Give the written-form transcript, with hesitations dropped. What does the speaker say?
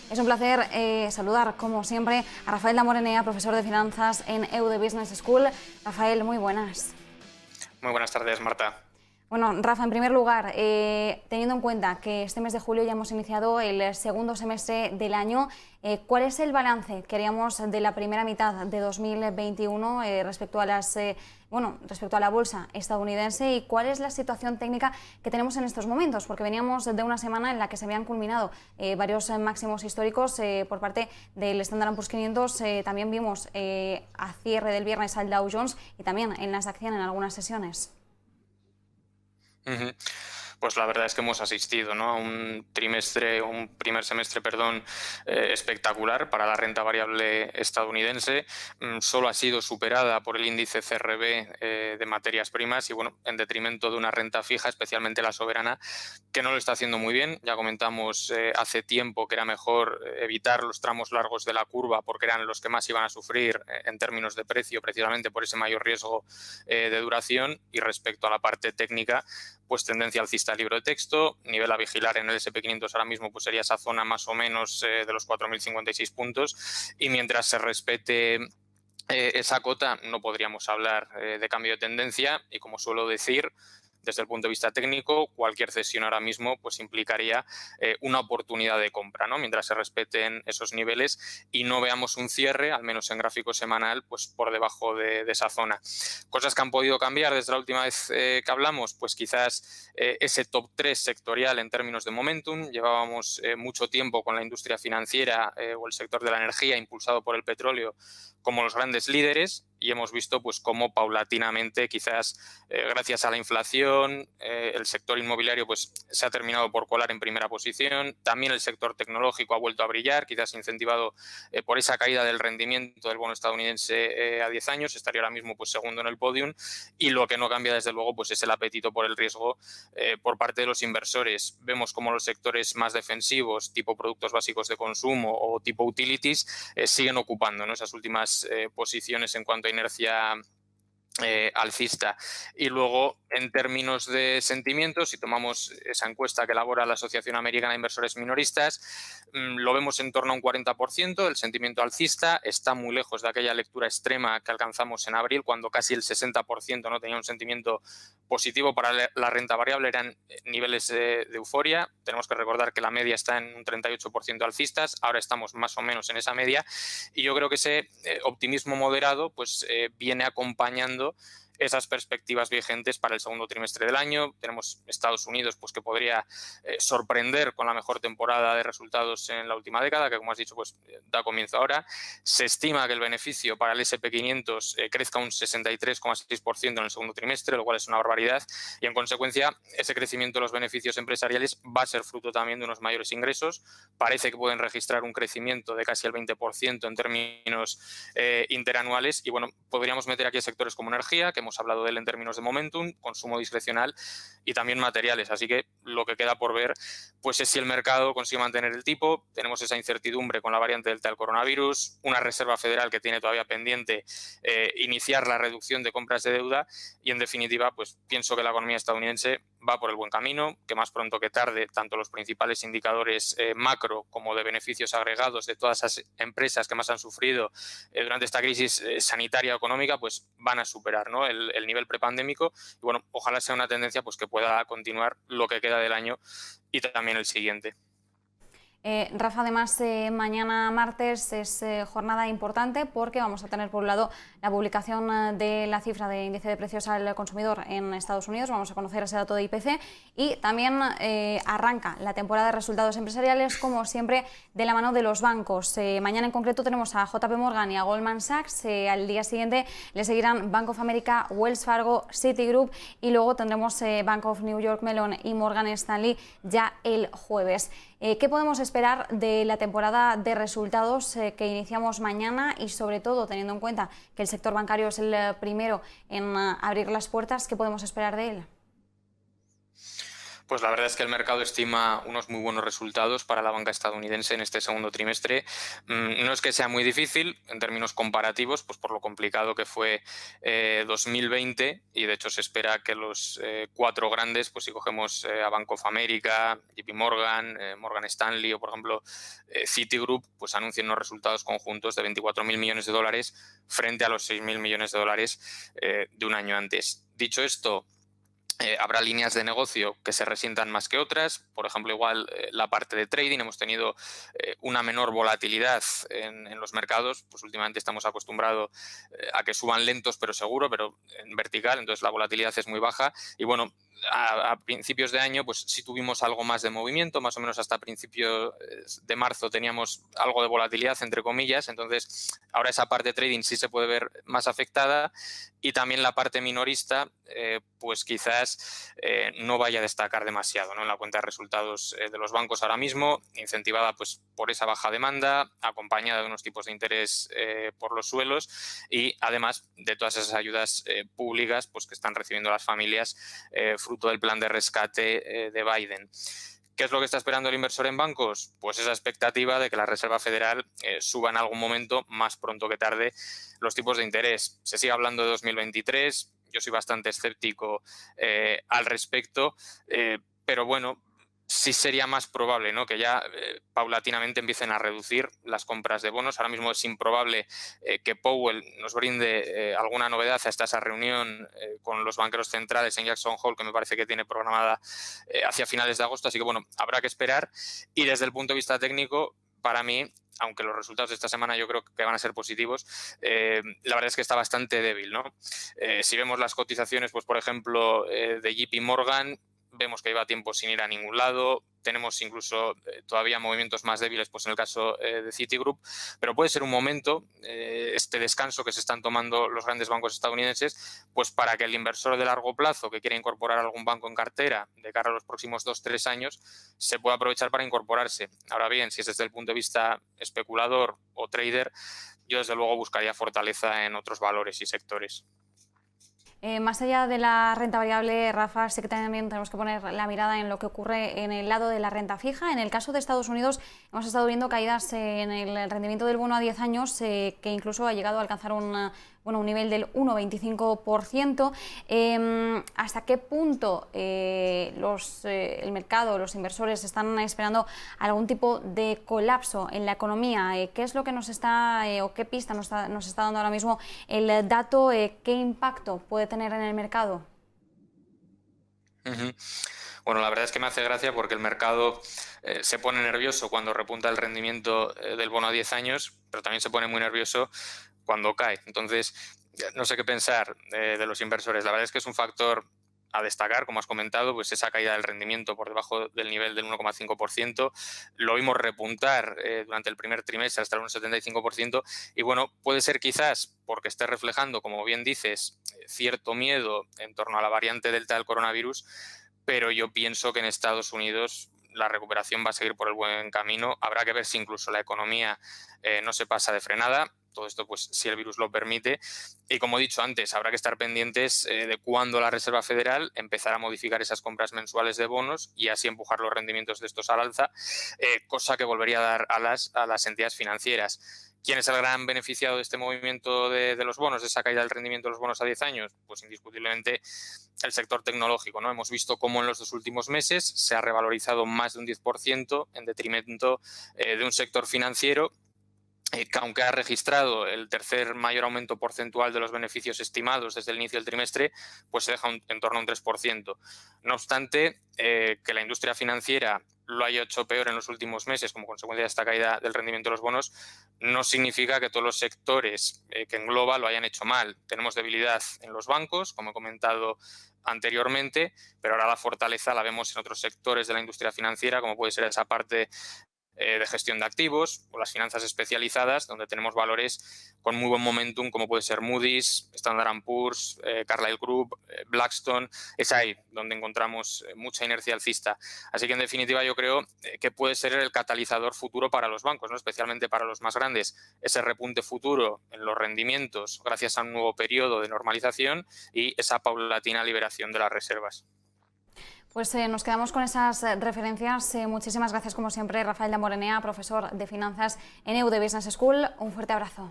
Es un placer saludar, como siempre, a Rafael Damborenea, profesor de finanzas en EUD Business School. Rafael, muy buenas. Muy buenas tardes, Marta. Bueno, Rafa, en primer lugar, teniendo en cuenta que este mes de julio ya hemos iniciado el segundo semestre del año, ¿cuál es el balance que haríamos de la primera mitad de 2021 respecto a respecto a la bolsa estadounidense, y cuál es la situación técnica que tenemos en estos momentos? Porque veníamos de una semana en la que se habían culminado varios máximos históricos por parte del Standard & Poor's 500. También vimos a cierre del viernes al Dow Jones y también en las acciones en algunas sesiones. Pues la verdad es que hemos asistido, ¿no?, a un primer semestre, espectacular para la renta variable estadounidense. Solo ha sido superada por el índice CRB de materias primas y, bueno, en detrimento de una renta fija, especialmente la soberana, que no lo está haciendo muy bien. Ya comentamos hace tiempo que era mejor evitar los tramos largos de la curva porque eran los que más iban a sufrir en términos de precio, precisamente por ese mayor riesgo de duración. Y respecto a la parte técnica, pues tendencia alcista al libro de texto, nivel a vigilar en el S&P 500 ahora mismo pues sería esa zona más o menos de los 4.056 puntos, y mientras se respete esa cota no podríamos hablar de cambio de tendencia. Y como suelo decir, desde el punto de vista técnico, cualquier cesión ahora mismo pues implicaría una oportunidad de compra, ¿no?, mientras se respeten esos niveles y no veamos un cierre, al menos en gráfico semanal, pues por debajo de esa zona. Cosas que han podido cambiar desde la última vez que hablamos, pues quizás ese top 3 sectorial en términos de momentum. Llevábamos mucho tiempo con la industria financiera o el sector de la energía, impulsado por el petróleo, como los grandes líderes, y hemos visto pues cómo paulatinamente, quizás gracias a la inflación, el sector inmobiliario pues se ha terminado por colar en primera posición. También el sector tecnológico ha vuelto a brillar, quizás incentivado por esa caída del rendimiento del bono estadounidense a 10 años, estaría ahora mismo pues segundo en el podium. Y lo que no cambia desde luego pues es el apetito por el riesgo por parte de los inversores. Vemos como los sectores más defensivos, tipo productos básicos de consumo o tipo utilities, siguen ocupando, ¿no?, esas últimas posiciones en cuanto a inercia alcista. Y luego, en términos de sentimientos, si tomamos esa encuesta que elabora la Asociación Americana de Inversores Minoristas, lo vemos en torno a un 40%. El sentimiento alcista está muy lejos de aquella lectura extrema que alcanzamos en abril, cuando casi el 60% no tenía un sentimiento positivo para la renta variable. Eran niveles de euforia. Tenemos que recordar que la media está en un 38% alcistas, ahora estamos más o menos en esa media, y yo creo que ese optimismo moderado pues viene acompañando esas perspectivas vigentes para el segundo trimestre del año. Tenemos Estados Unidos pues que podría sorprender con la mejor temporada de resultados en la última década, que, como has dicho, pues da comienzo ahora. Se estima que el beneficio para el S&P 500 crezca un 63,6% en el segundo trimestre, lo cual es una barbaridad, y en consecuencia ese crecimiento de los beneficios empresariales va a ser fruto también de unos mayores ingresos. Parece que pueden registrar un crecimiento de casi el 20% en términos interanuales, y bueno, podríamos meter aquí sectores como energía, que hemos hablado de él en términos de momentum, consumo discrecional y también materiales. Así que lo que queda por ver pues es si el mercado consigue mantener el tipo. Tenemos esa incertidumbre con la variante delta del coronavirus, una Reserva Federal que tiene todavía pendiente iniciar la reducción de compras de deuda, y en definitiva pues pienso que la economía estadounidense va por el buen camino, que más pronto que tarde tanto los principales indicadores macro como de beneficios agregados de todas esas empresas que más han sufrido durante esta crisis sanitaria o económica pues van a superar, ¿no?, el nivel prepandémico. Y bueno, ojalá sea una tendencia pues que pueda continuar lo que queda del año y también el siguiente. Rafa, además, mañana martes es jornada importante porque vamos a tener por un lado la publicación de la cifra de índice de precios al consumidor en Estados Unidos. Vamos a conocer ese dato de IPC, y también arranca la temporada de resultados empresariales, como siempre, de la mano de los bancos. Mañana en concreto tenemos a JP Morgan y a Goldman Sachs. Al día siguiente le seguirán Bank of America, Wells Fargo, Citigroup, y luego tendremos Bank of New York Mellon y Morgan Stanley ya el jueves. ¿Qué podemos esperar de la temporada de resultados que iniciamos mañana, y sobre todo teniendo en cuenta que el sector bancario es el primero en abrir las puertas? ¿Qué podemos esperar de él? Pues la verdad es que el mercado estima unos muy buenos resultados para la banca estadounidense en este segundo trimestre. No es que sea muy difícil en términos comparativos, pues por lo complicado que fue 2020, y de hecho se espera que los cuatro grandes, pues si cogemos a Bank of America, JP Morgan, Morgan Stanley o por ejemplo Citigroup, pues anuncien unos resultados conjuntos de 24.000 millones de dólares frente a los 6.000 millones de dólares de un año antes. Dicho esto, habrá líneas de negocio que se resientan más que otras. Por ejemplo, igual la parte de trading, hemos tenido una menor volatilidad en los mercados. Pues últimamente estamos acostumbrados a que suban lentos pero seguro, pero en vertical, entonces la volatilidad es muy baja. Y bueno, a principios de año pues sí tuvimos algo más de movimiento, más o menos hasta principios de marzo teníamos algo de volatilidad, entre comillas. Entonces ahora esa parte de trading sí se puede ver más afectada, y también la parte minorista pues quizás no vaya a destacar demasiado, ¿no?, en la cuenta de resultados de los bancos ahora mismo, incentivada pues por esa baja demanda, acompañada de unos tipos de interés por los suelos, y además de todas esas ayudas públicas pues que están recibiendo las familias fruto del plan de rescate de Biden. ¿Qué es lo que está esperando el inversor en bancos? Pues esa expectativa de que la Reserva Federal suba en algún momento, más pronto que tarde, los tipos de interés. Se sigue hablando de 2023, yo soy bastante escéptico al respecto, pero bueno, sí sería más probable, ¿no?, que ya paulatinamente empiecen a reducir las compras de bonos. Ahora mismo es improbable que Powell nos brinde alguna novedad hasta esa reunión con los banqueros centrales en Jackson Hole, que me parece que tiene programada hacia finales de agosto, así que bueno, habrá que esperar. Y desde el punto de vista técnico, para mí, aunque los resultados de esta semana yo creo que van a ser positivos, la verdad es que está bastante débil, ¿no? Si vemos las cotizaciones, pues por ejemplo, de JP Morgan, vemos que lleva tiempo sin ir a ningún lado. Tenemos incluso todavía movimientos más débiles pues en el caso de Citigroup, pero puede ser un momento, este descanso que se están tomando los grandes bancos estadounidenses, pues para que el inversor de largo plazo que quiera incorporar algún banco en cartera de cara a los próximos 2-3 años se pueda aprovechar para incorporarse. Ahora bien, si es desde el punto de vista especulador o trader, yo desde luego buscaría fortaleza en otros valores y sectores. Más allá de la renta variable, Rafa, sí que también tenemos que poner la mirada en lo que ocurre en el lado de la renta fija. En el caso de Estados Unidos hemos estado viendo caídas en el rendimiento del bono a 10 años que incluso ha llegado a alcanzar un nivel del 1,25%. ¿Hasta qué punto el mercado, los inversores están esperando algún tipo de colapso en la economía? ¿Qué es lo que nos está o qué pista nos está dando ahora mismo el dato? ¿Qué impacto puede tener en el mercado? Bueno, la verdad es que me hace gracia porque el mercado se pone nervioso cuando repunta el rendimiento del bono a 10 años, pero también se pone muy nervioso cuando cae. Entonces, no sé qué pensar de los inversores. La verdad es que es un factor a destacar, como has comentado, pues esa caída del rendimiento por debajo del nivel del 1,5%. Lo vimos repuntar durante el primer trimestre hasta el 1,75%, y bueno, puede ser quizás porque esté reflejando, como bien dices, cierto miedo en torno a la variante Delta del coronavirus, pero yo pienso que en Estados Unidos la recuperación va a seguir por el buen camino. Habrá que ver si incluso la economía no se pasa de frenada. Todo esto, pues, si el virus lo permite. Y como he dicho antes, habrá que estar pendientes de cuándo la Reserva Federal empezará a modificar esas compras mensuales de bonos y así empujar los rendimientos de estos al alza, cosa que volvería a dar alas a las entidades financieras. ¿Quién es el gran beneficiado de este movimiento de los bonos, de esa caída del rendimiento de los bonos a 10 años? Pues indiscutiblemente el sector tecnológico, ¿no? Hemos visto cómo en los 2 últimos meses se ha revalorizado más de un 10% en detrimento de un sector financiero que, aunque ha registrado el tercer mayor aumento porcentual de los beneficios estimados desde el inicio del trimestre, pues se deja en torno a un 3%. No obstante, que la industria financiera lo haya hecho peor en los últimos meses como consecuencia de esta caída del rendimiento de los bonos, no significa que todos los sectores que engloba lo hayan hecho mal. Tenemos debilidad en los bancos, como he comentado anteriormente, pero ahora la fortaleza la vemos en otros sectores de la industria financiera, como puede ser esa parte de gestión de activos o las finanzas especializadas, donde tenemos valores con muy buen momentum, como puede ser Moody's, Standard & Poor's, Carlyle Group, Blackstone. Es ahí donde encontramos mucha inercia alcista. Así que, en definitiva, yo creo que puede ser el catalizador futuro para los bancos, ¿no?, especialmente para los más grandes, ese repunte futuro en los rendimientos gracias a un nuevo periodo de normalización y esa paulatina liberación de las reservas. Pues nos quedamos con esas referencias. Muchísimas gracias, como siempre, Rafael Damborenea, profesor de finanzas en EUD Business School. Un fuerte abrazo.